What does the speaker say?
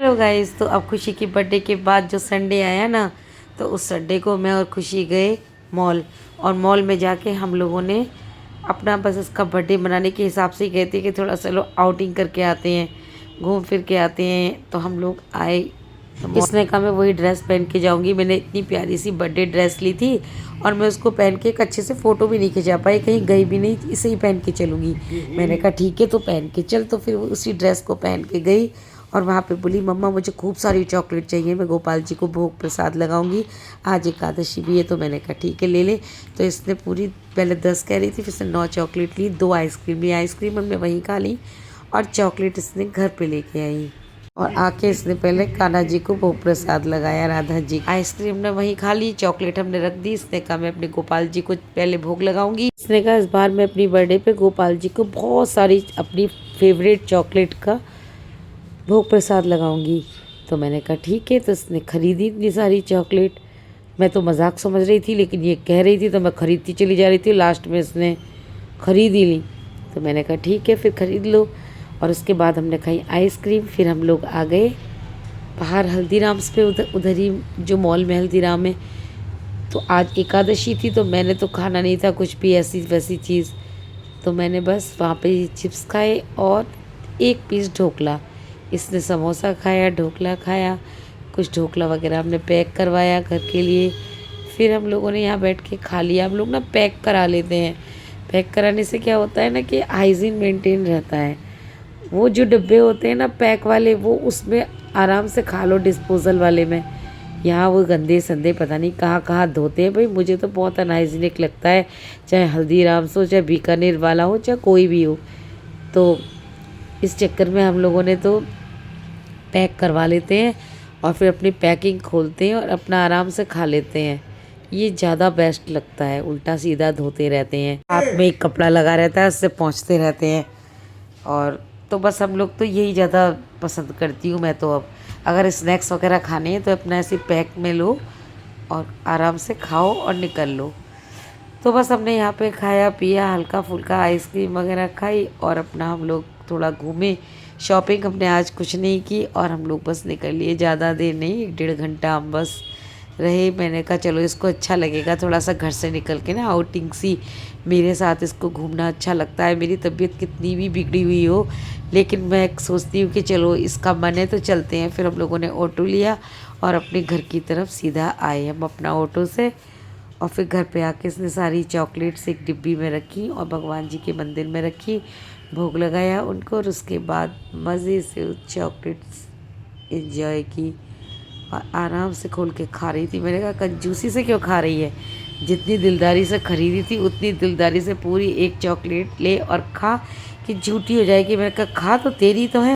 Hello guys, तो अब खुशी की बर्थडे के बाद जो संडे आया ना, तो उस संडे को मैं और खुशी गए मॉल। और मॉल में जाके हम लोगों ने अपना बस इसका बर्थडे मनाने के हिसाब से ही गए थे कि थोड़ा चलो आउटिंग करके आते हैं, घूम फिर के आते हैं। तो हम लोग आए तो इसने कहा मैं वही ड्रेस पहन के जाऊंगी। मैंने इतनी प्यारी सी बर्थडे ड्रेस ली थी और मैं उसको पहन के एक अच्छे से फ़ोटो भी नहीं खिंचा पाई, कहीं गई भी नहीं, इसे ही पहन के चलूँगी। मैंने कहा ठीक है तो पहन के चल। तो फिर उसी ड्रेस को पहन के गई और वहाँ पे बोली मम्मा मुझे खूब सारी चॉकलेट चाहिए, मैं गोपाल जी को भोग प्रसाद लगाऊंगी, आज एकादशी भी है। तो मैंने कहा ठीक है ले ले। तो इसने पूरी पहले 10 कह रही थी, फिर इसने 9 चॉकलेट ली, 2 आइसक्रीम ली। आइसक्रीम हमने वहीं खा ली और चॉकलेट इसने घर पे लेके आई। और आके इसने पहले कान्हा जी को भोग प्रसाद लगाया, राधा जी। आइसक्रीम ने वहीं खा ली, चॉकलेट हमने रख दी। इसने कहा मैं अपने गोपाल जी को पहले भोग लगाऊंगी। इसने कहा इस बार मैं अपनी बर्थडे पे गोपाल जी को बहुत सारी अपनी फेवरेट चॉकलेट का भोग प्रसाद लगाऊंगी। तो मैंने कहा ठीक है। तो इसने खरीदी इतनी सारी चॉकलेट। मैं तो मजाक समझ रही थी, लेकिन ये कह रही थी तो मैं खरीदती चली जा रही थी। लास्ट में इसने खरीद ही ली। तो मैंने कहा ठीक है फिर खरीद लो। और उसके बाद हमने खाई आइसक्रीम। फिर हम लोग आ गए बाहर हल्दीराम्स पे, उधर ही जो मॉल में हल्दीराम है। तो आज एकादशी थी तो मैंने तो खाना नहीं था कुछ भी ऐसी वैसी चीज़। तो मैंने बस वहाँ पे चिप्स खाए और एक पीस ढोकला। इसने समोसा खाया, ढोकला खाया, कुछ ढोकला वगैरह हमने पैक करवाया घर के लिए। फिर हम लोगों ने यहाँ बैठ के खा लिया। हम लोग ना पैक करा लेते हैं। पैक कराने से क्या होता है ना कि हाइजीन मेंटेन रहता है। वो जो डब्बे होते हैं ना पैक वाले, वो उसमें आराम से खा लो डिस्पोजल वाले में। यहाँ वो गंदे संदे पता नहीं कहाँ कहाँ धोते हैं। भाई मुझे तो बहुत अनहाइजीनिक लगता है, चाहे हल्दीराम्स हो, चाहे बीकानेर वाला हो, चाहे कोई भी हो। तो इस चक्कर में हम लोगों ने तो पैक करवा लेते हैं और फिर अपनी पैकिंग खोलते हैं और अपना आराम से खा लेते हैं। ये ज़्यादा बेस्ट लगता है। उल्टा सीधा धोते रहते हैं, हाथ में एक कपड़ा लगा रहता है, उससे पोंछते रहते हैं। और तो बस हम लोग तो यही ज़्यादा पसंद करती हूँ मैं। तो अब अगर स्नैक्स वगैरह खाने हैं तो अपना ऐसे पैक में लो और आराम से खाओ और निकल लो। तो बस हमने यहाँ पे खाया पिया, हल्का फुल्का आइसक्रीम वगैरह खाई और अपना हम लोग थोड़ा घूमे। शॉपिंग हमने आज कुछ नहीं की और हम लोग बस निकल लिए। ज़्यादा देर नहीं, 1.5 घंटा हम बस रहे। मैंने कहा चलो इसको अच्छा लगेगा थोड़ा सा घर से निकल के ना, आउटिंग सी। मेरे साथ इसको घूमना अच्छा लगता है। मेरी तबीयत कितनी भी बिगड़ी हुई हो, लेकिन मैं सोचती हूँ कि चलो इसका मन है तो चलते हैं। फिर हम लोगों ने ऑटो लिया और अपने घर की तरफ सीधा आए हम अपना ऑटो से। और फिर घर पे आके इसने सारी चॉकलेट्स एक डिब्बी में रखी और भगवान जी के मंदिर में रखी, भोग लगाया उनको। और उसके बाद मज़े से उस चॉकलेट्स एंजॉय की और आराम से खोल के खा रही थी। मैंने कहा कंजूसी से क्यों खा रही है, जितनी दिलदारी से खरीदी थी उतनी दिलदारी से पूरी एक चॉकलेट ले और खा कि झूठी हो जाएगी। मैंने कहा खा तो तेरी तो है।